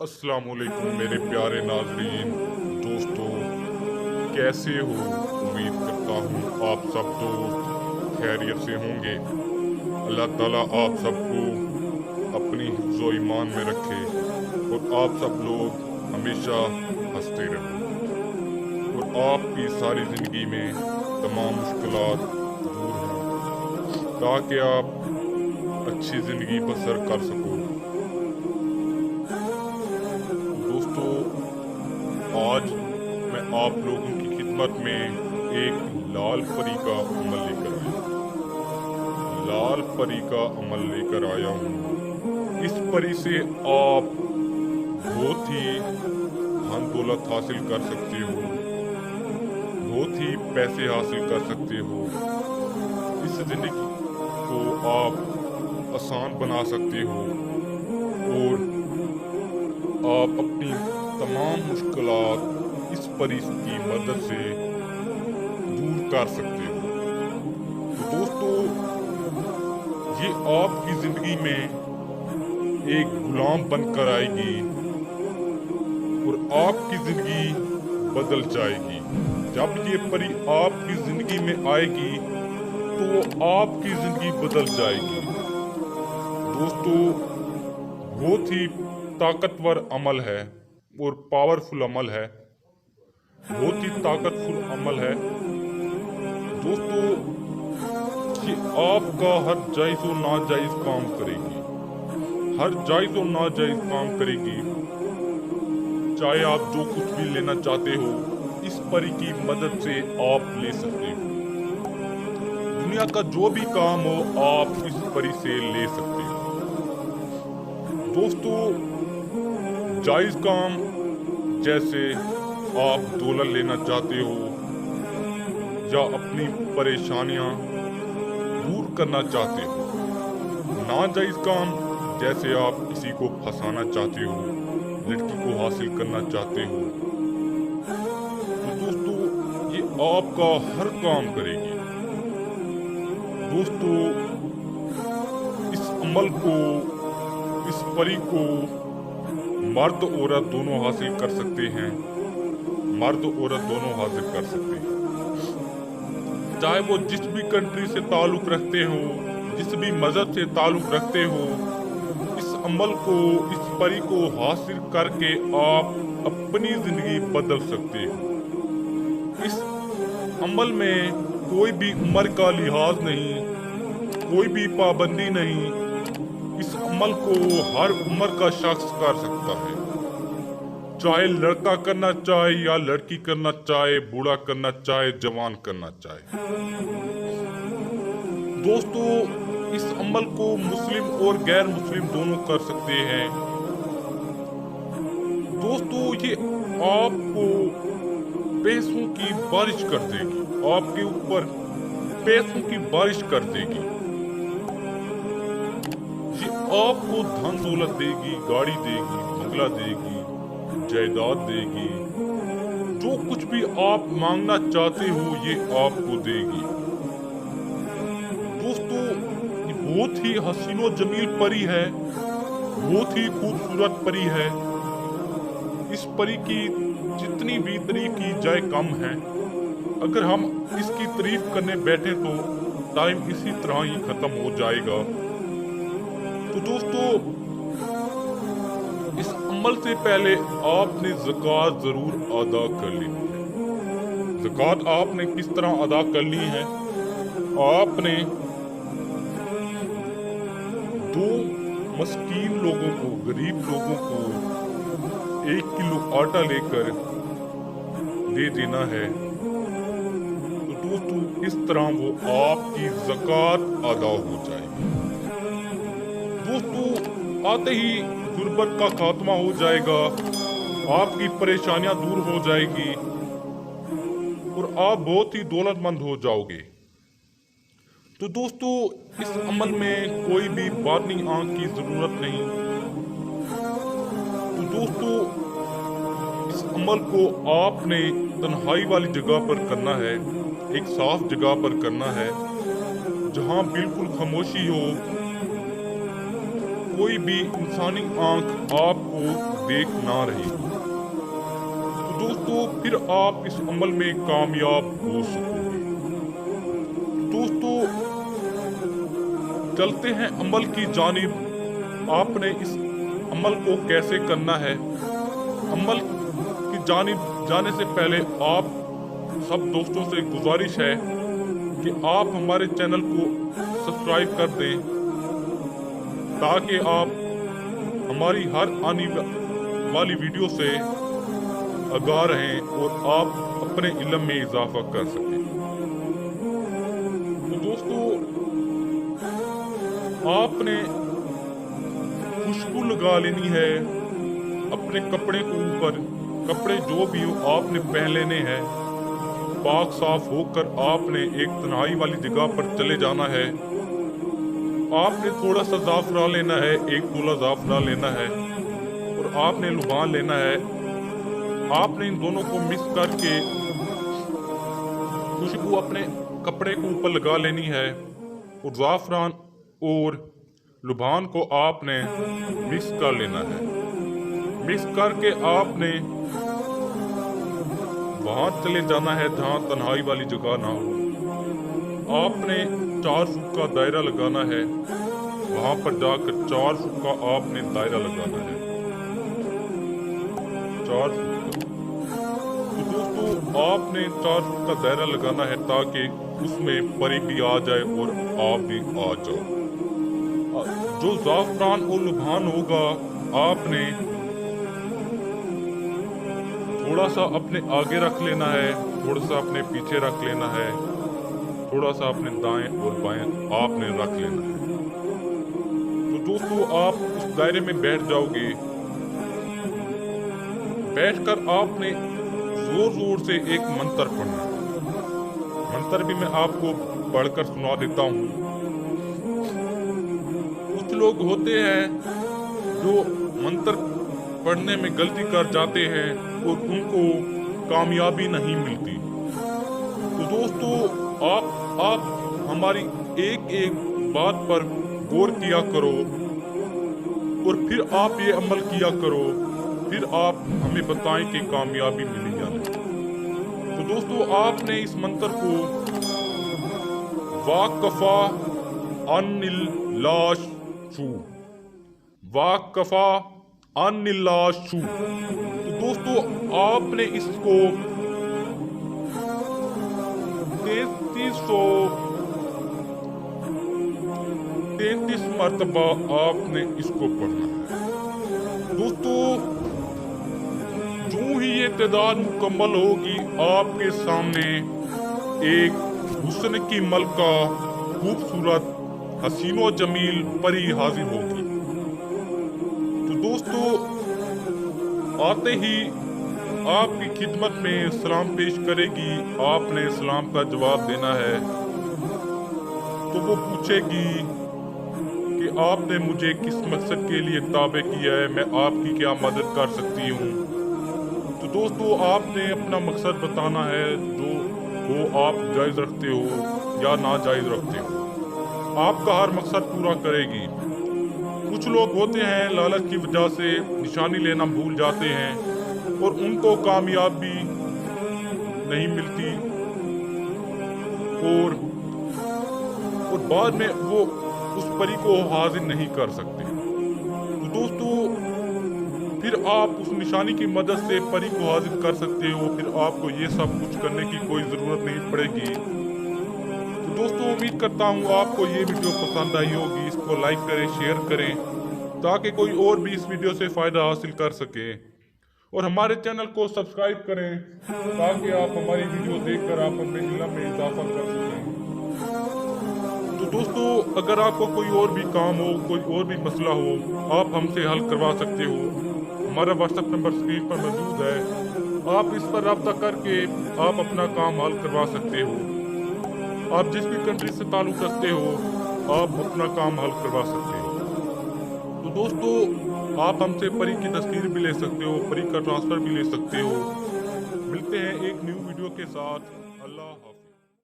अस्सलाम वालेकुम मेरे प्यारे नाजरीन दोस्तों, कैसे हो? उम्मीद करता हूँ आप सब दोस्त खैरियत से होंगे। अल्लाह ताला आप सबको अपनी हिफ्ज़ो ईमान में रखे और आप सब लोग हमेशा हंसते रहो और आपकी सारी ज़िंदगी में तमाम मुश्किलात दूर हों ताकि आप अच्छी ज़िंदगी बसर कर सको। दोस्तों, आज मैं आप लोगों की खिदमत में एक लाल परी का अमल लेकर आया हूँ। लाल परी का अमल लेकर आया हूँ। इस परी से आप बहुत ही धन दौलत हासिल कर सकते हो, बहुत ही पैसे हासिल कर सकते हो। इस जिंदगी को आप आसान बना सकते हो और आप अपनी तमाम मुश्किलात इस परी की मदद से दूर कर सकते हो। तो दोस्तों, ये आपकी जिंदगी में एक गुलाम बनकर आएगी और आपकी जिंदगी बदल जाएगी। जब ये परी आपकी जिंदगी में आएगी तो वो आपकी जिंदगी बदल जाएगी। दोस्तों, बहुत ही ताकतवर अमल है और पावरफुल अमल है, बहुत ही ताकतफुल अमल है। दोस्तों, ये आपका हर जायज़ और नाजायज़ काम करेगी, हर जायज़ और नाजायज़ काम करेगी। चाहे आप जो कुछ भी लेना चाहते हो, इस परी की मदद से आप ले सकते हो। दुनिया का जो भी काम हो आप इस परी से ले सकते हो। दोस्तों, जायज़ काम जैसे आप दौलत लेना चाहते हो या अपनी परेशानियां दूर करना चाहते हो। नाजायज़ काम जैसे आप किसी को फंसाना चाहते हो, लड़की को हासिल करना चाहते हो। तो दोस्तों, ये आपका हर काम करेगी। दोस्तों, इस अमल को, इस परी को मर्द औरत दोनों हासिल कर सकते हैं, मर्द औरत दोनों हासिल कर सकते हैं। चाहे वो जिस भी कंट्री से ताल्लुक रखते हो, जिस भी मजहब से ताल्लुक रखते हो, इस अमल को, इस परी को हासिल करके आप अपनी जिंदगी बदल सकते हो। इस अमल में कोई भी उम्र का लिहाज नहीं, कोई भी पाबंदी नहीं। इस अमल को हर उम्र का शख्स कर सकता है, चाहे लड़का करना चाहे या लड़की करना चाहे, बूढ़ा करना चाहे, जवान करना चाहे। दोस्तों, इस अमल को मुस्लिम और गैर मुस्लिम दोनों कर सकते हैं। दोस्तों, ये आपको पैसों की बारिश कर देगी, आपके ऊपर पैसों की बारिश कर देगी। ये आपको धन दौलत देगी, गाड़ी देगी, बंगला देगी, जायदाद देगी। जो कुछ भी आप मांगना चाहते हो ये आपको देगी। दोस्तों, ये बहुत ही हसीनो जमील परी है, बहुत ही खूबसूरत परी है। इस परी की जितनी भी तारीफ की जाए कम है। अगर हम इसकी तारीफ करने बैठे तो टाइम इसी तरह ही खत्म हो जाएगा। तो दोस्तों, इस अमल से पहले आपने ज़कात जरूर अदा कर लेनी है। ज़कात आपने किस तरह अदा करनी है? आपने 2 मस्कीन लोगों को, गरीब लोगों को 1 किलो आटा लेकर दे देना है। तो दोस्तों, इस तरह वो आपकी ज़कात अदा हो जाएगी। दोस्तों, आते ही गुर्बत का खात्मा हो जाएगा, आपकी परेशानियां दूर हो जाएगी और आप बहुत ही दौलतमंद हो जाओगे। तो दोस्तों, इस अमल में कोई भी बार्निंग आंख की जरूरत नहीं। तो दोस्तों, इस अमल को आपने तन्हाई वाली जगह पर करना है, एक साफ जगह पर करना है जहां बिल्कुल खामोशी हो, कोई भी इंसानी आंख आपको देख ना रही। तो दोस्तों फिर आप इस अमल में कामयाब हो सकोगे। दोस्तों चलते हैं अमल की जानिब। आपने इस अमल को कैसे करना है, अमल की जानिब जाने से पहले आप सब दोस्तों से गुजारिश है कि आप हमारे चैनल को सब्सक्राइब कर दें ताकि आप हमारी हर आने वाली वीडियो से आगाह रहें और आप अपने इल्म में इजाफा कर सकें। तो दोस्तों आपने खुशबू लगा लेनी है अपने कपड़े के ऊपर। कपड़े जो भी हो आपने पहन लेने हैं। पाक साफ होकर आपने एक तन्हाई वाली जगह पर चले जाना है। आपने थोड़ा सा ज़ाफ़रान लेना है, एक गोला ज़ाफ़रान लेना है और आपने लुबान लेना है। आपने इन दोनों को मिक्स करके खुशबू अपने कपड़े के ऊपर लगा लेनी है और ज़ाफ़रान और लुबान को आपने मिक्स कर लेना है। मिक्स करके आपने वहां चले जाना है जहां तन्हाई वाली जगह ना हो। आपने 4 फुट का दायरा लगाना है। वहां पर जाकर 4 फुट का आपने दायरा लगाना है, 4 फुट का। तो दोस्तों आपने 4 फुट का दायरा लगाना है ताकि उसमें परी भी आ जाए और आप भी आ जाओ। जो ज़ाफ़रान और लुभान होगा आपने थोड़ा सा अपने आगे रख लेना है, थोड़ा सा अपने पीछे रख लेना है, थोड़ा सा अपने दाएं और बाएं आपने रख लेना है। तो दोस्तों आप उस दायरे में बैठ जाओगे। बैठकर आपने जोर जोर से एक मंत्र पढ़ना है। मंत्र भी मैं आपको पढ़कर सुना देता हूँ। कुछ लोग होते हैं जो मंत्र पढ़ने में गलती कर जाते हैं और उनको कामयाबी नहीं मिलती। तो दोस्तों आप हमारी एक एक बात पर गौर किया करो और फिर आप ये अमल किया करो, फिर आप हमें बताएं कि कामयाबी मिली या नहीं। तो दोस्तों आपने इस मंत्र को वाकफा अनिल्लाशु, वाकफा अनिल्लाशु। तो दोस्तों आपने इसको 3333 मरतबा आपने इसको पढ़ना है। दोस्तों जो ही ये तादाद मुकम्मल होगी आपके सामने एक हुस्न की मलका, खूबसूरत हसीनो जमील परी हाजिर होगी। तो दोस्तों आते ही आपकी खिदमत में सलाम पेश करेगी। आपने सलाम का जवाब देना है। तो वो पूछेगी कि आपने मुझे किस मकसद के लिए ताबे किया है, मैं आपकी क्या मदद कर सकती हूँ। तो दोस्तों आपने अपना मकसद बताना है जो वो आप जायज़ रखते हो या ना जायज़ रखते हो। आपका हर मकसद पूरा करेगी। कुछ लोग होते हैं लालच की वजह से निशानी लेना भूल जाते हैं और उनको कामयाबी नहीं मिलती और बाद में वो उस परी को हाजिर नहीं कर सकते। तो दोस्तों फिर आप उस निशानी की मदद से परी को हाजिर कर सकते हो। फिर आपको ये सब कुछ करने की कोई ज़रूरत नहीं पड़ेगी। तो दोस्तों उम्मीद करता हूँ आपको ये वीडियो पसंद आई होगी। इसको लाइक करें, शेयर करें ताकि कोई और भी इस वीडियो से फ़ायदा हासिल कर सके और हमारे चैनल को सब्सक्राइब करें ताकि आप हमारी वीडियो देखकर आप अपने इल्म में इजाफा कर सकें। तो दोस्तों अगर आपको कोई और भी काम हो, कोई और भी मसला हो, आप हमसे हल करवा सकते हो। हमारा व्हाट्सएप नंबर स्क्रीन पर मौजूद है। आप इस पर रब्ता करके आप अपना काम हल करवा सकते हो। आप जिस भी कंट्री से ताल्लुक़ रखते हो आप अपना काम हल करवा सकते हो। तो दोस्तों आप हमसे परी की तस्वीर भी ले सकते हो, परी का ट्रांसफ़र भी ले सकते हो। मिलते हैं एक न्यू वीडियो के साथ।